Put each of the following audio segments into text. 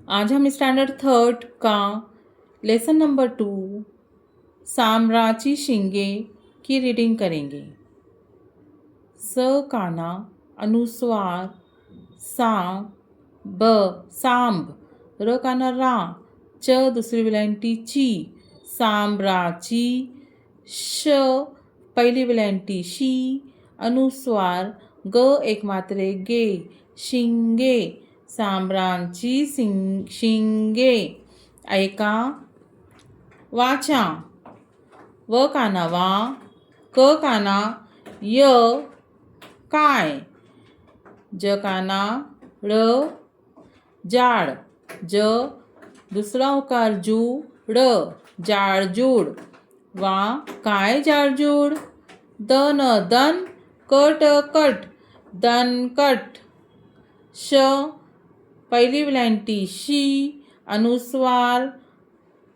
आज हम standard third का lesson number 2 सांबराची शिंगे की रीडिंग करेंगे। स काना अनुस्वार सा ब सांब र काना रा च दुसरी विलांटी ची सांबराची श पहिली विलांटी शी अनुस्वार ग एक मात्रे गे शिंगे सांबरांची शिंगे। ऐका वाचा व काना वा क काना य काय ज काना ळ जाड ज दुसरा उकार जू ड जाडजूड वा काय जाडजूड दन दन कट कट दनकट श पहिली विलांटी शी अनुस्वार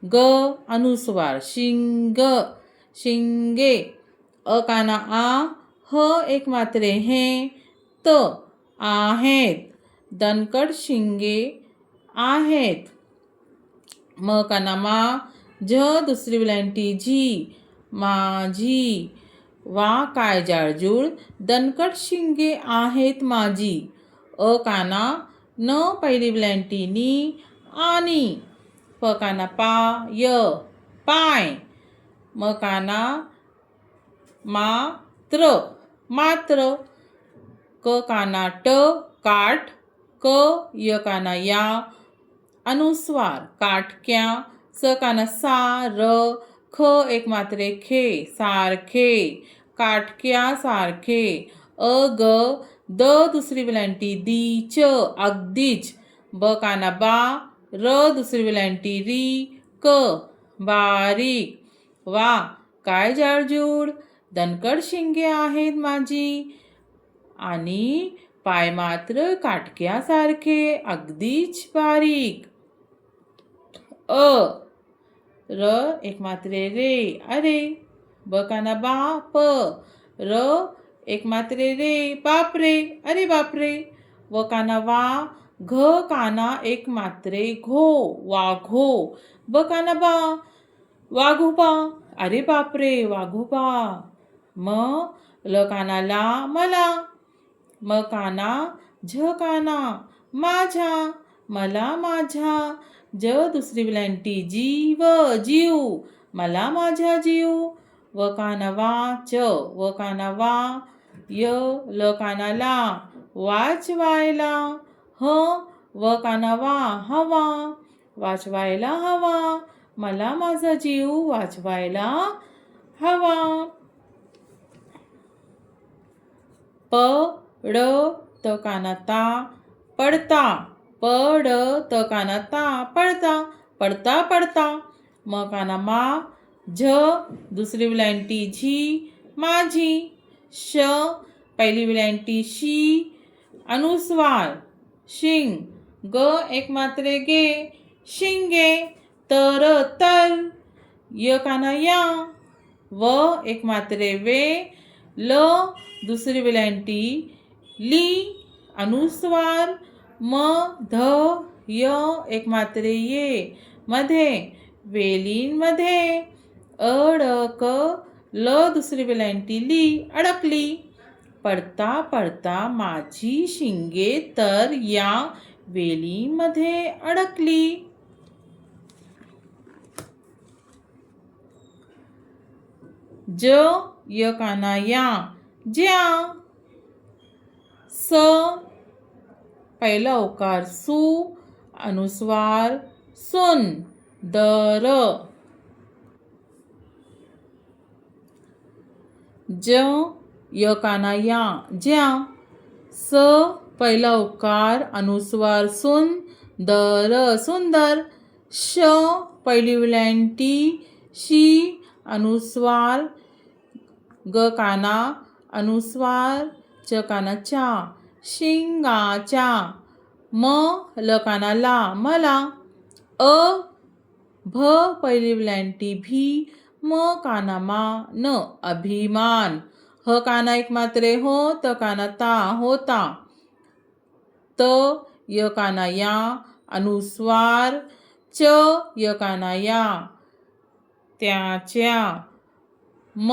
ग अनुस्वार शिंग शिंगे अ काना आ ह एक मात्रे हे त आहेत दनकट शिंगे आहेत। म काना मा झ दुसरी विलांटी झी माझी वा काय जाडजूड दनकट शिंगे आहेत माझी। अ काना न पहिली विलांटी नी आणि प काना पा य पाय म काना मात्र मात्र क काना ट काठ क य काना या अनुस्वार काटक्या स काना सा र ख एक मात्रे खे सारखे काटक्या सारखे। अ ग द दुसरी विलांटी दी च अगदीच ब काना बा र दुसरी विलांटी री क बारीक वा काय जाडजूड दनकट शिंगे आहेत माझी आणि पाय मात्र काटक्यासारखे अगदीच बारीक। अ र एक मात्रे रे अरे ब काना बाप र एक मात्रे रे बापरे अरे बापरे व काना वा घ काना एक मात्रे घो वाघो ब काना बा वाघोबा अरे बापरे वाघोबा। म ल काना ला मला म काना झ काना माझा मला माझा ज दुसरी विलांटी जीव जीव मला माझा जीव व काना वा च व काना वा य ल काना ला वाचवायला ह व काना वा हवा वाचवायला हवा मला माझा जीव वाचवायला हवा। प ड त काना ता पडता पड त काना ता पडता पडता पडता म काना मा झ दुसरी विलांटी झी माझी श पहिली विलांटी शी अनुस्वार शिंग ग एक मात्रे गे शिंगे तर तर य काना या व एक मात्रे वे ल दुसरी विलांटी ली अनुस्वार म ध य एक मात्रे ये मध्ये वेलींमध्ये अडक ल दुसरी विलांटी ली अडकली पडता पडता माझी शिंगे तर या वेलींमध्ये अडकली। ज य काना या ज्या स पहिला उकार सु अनुस्वार सुन दर ज य काना या ज्या स पहिला उकार अनुस्वार सुन दर सुंदर श पहिली विलांटी शी अनुस्वार ग काना अनुस्वार च काना चा शिंगाचा म ल काना ला मला अ भ पहिली विलांटी भी म काना मा न अभिमान ह काना एक मात्रे हो त काना ता होता त य काना या अनुस्वार च यकाना या त्याच्या. म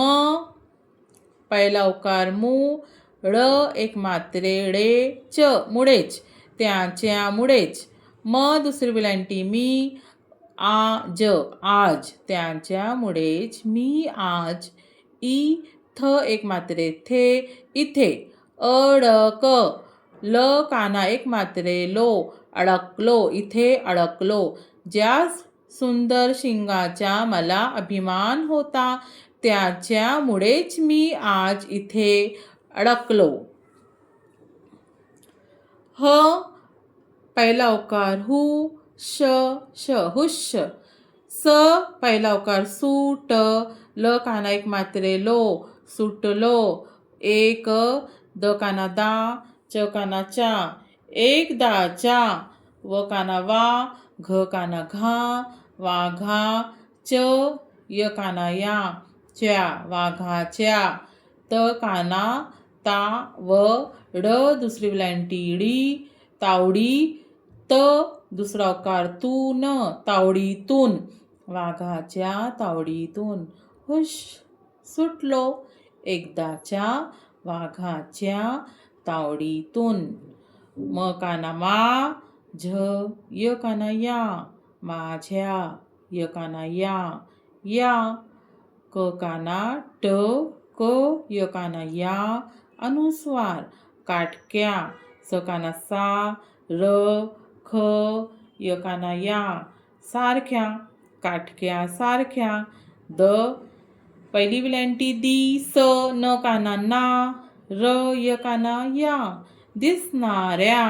पहिला उकार मू ळ एक मात्रे ळे च मुळेच त्याच्यामुळेच. म दुसरी वेलांटी मी आज आज त्याच्यामुळेच मी आज. इ थ एक मात्रे थे इथे. अडक ल काना एक मात्रे लो अडकलो इथे अडकलो. ज्या सुंदर शिंगाचा मला अभिमान होता त्याच्यामुळेच मी आज इथे अडकलो. ह पहिला उकार हु श श हुश. स पहिला उकार सूट ल काना एक मात्रे लो सुटलो. एक द काना दा च काना चा एकदाचा. व काना वा घ काना घा वाघा. च य काना या च्या वाघाच्या. त काना ता व ड दुसरी वेलांटी डी तावडी. त दुसरा उकार तून तावडीतून वाघाच्या तावडीतून. हुश सुटलो एकदाच्या वाघाच्या तावडीतून. म काना मा झ य काना या माझ्या य काना या या. क काना ट क य काना या अनुस्वार काटक्या. स काना सा र ख य काना या सारख्या काटक्या सारख्या. द पहिली वेलांटी दी स न काना ना र य काना या दिसणाऱ्या.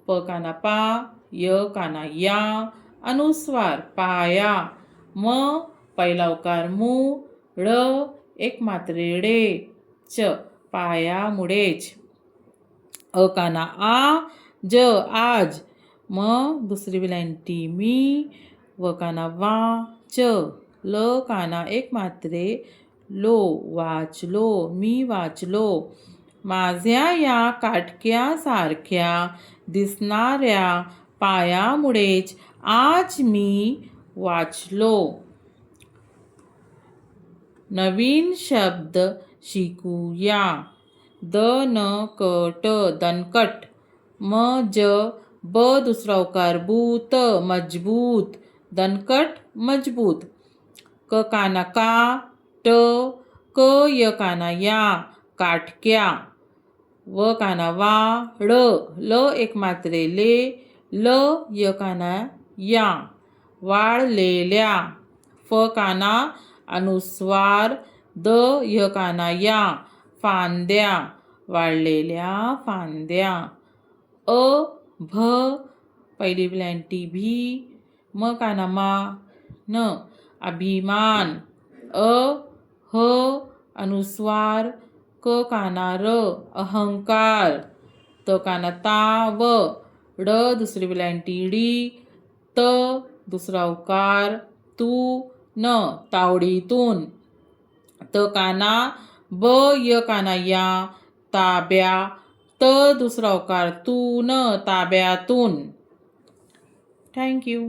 प काना पा य काना या अनुस्वार पाया. म पहिला उकार मू ळ एक मात्रे ळे च पायामुळेच. अ काना आ ज आज. म दुसरी वेलांटी मी व काना वा च ल काना एक मात्रे लो वाचलो मी वाचलो. माझ्या या काटक्या सारख्या दिसणाऱ्या पायामुळेच आज मी वाचलो. नवीन शब्द शिकूया. दन क ट दणकट. म ज ब दुसरा उकार बूत मजबूत दणकट मजबूत. क काना का ट क य काना या काटक्या. व काना वा ळ ल एक मात्रे ले ल य काना या वाळलेल्या. फ काना अनुस्वार द य काना या फांद्या वाळलेल्या फांद्या. अ भ पहिली वेलांटी भी म काना मा न अभिमान. अ ह अनुस्वार क काना र अहंकार. त काना ता व ड दुसरी वेलांटी डी त दुसरा उकार तू न तावडीतून. त काना ब य काना या ताब्या. त दुसरा उकार तून ताब्यातून. थँक्यू.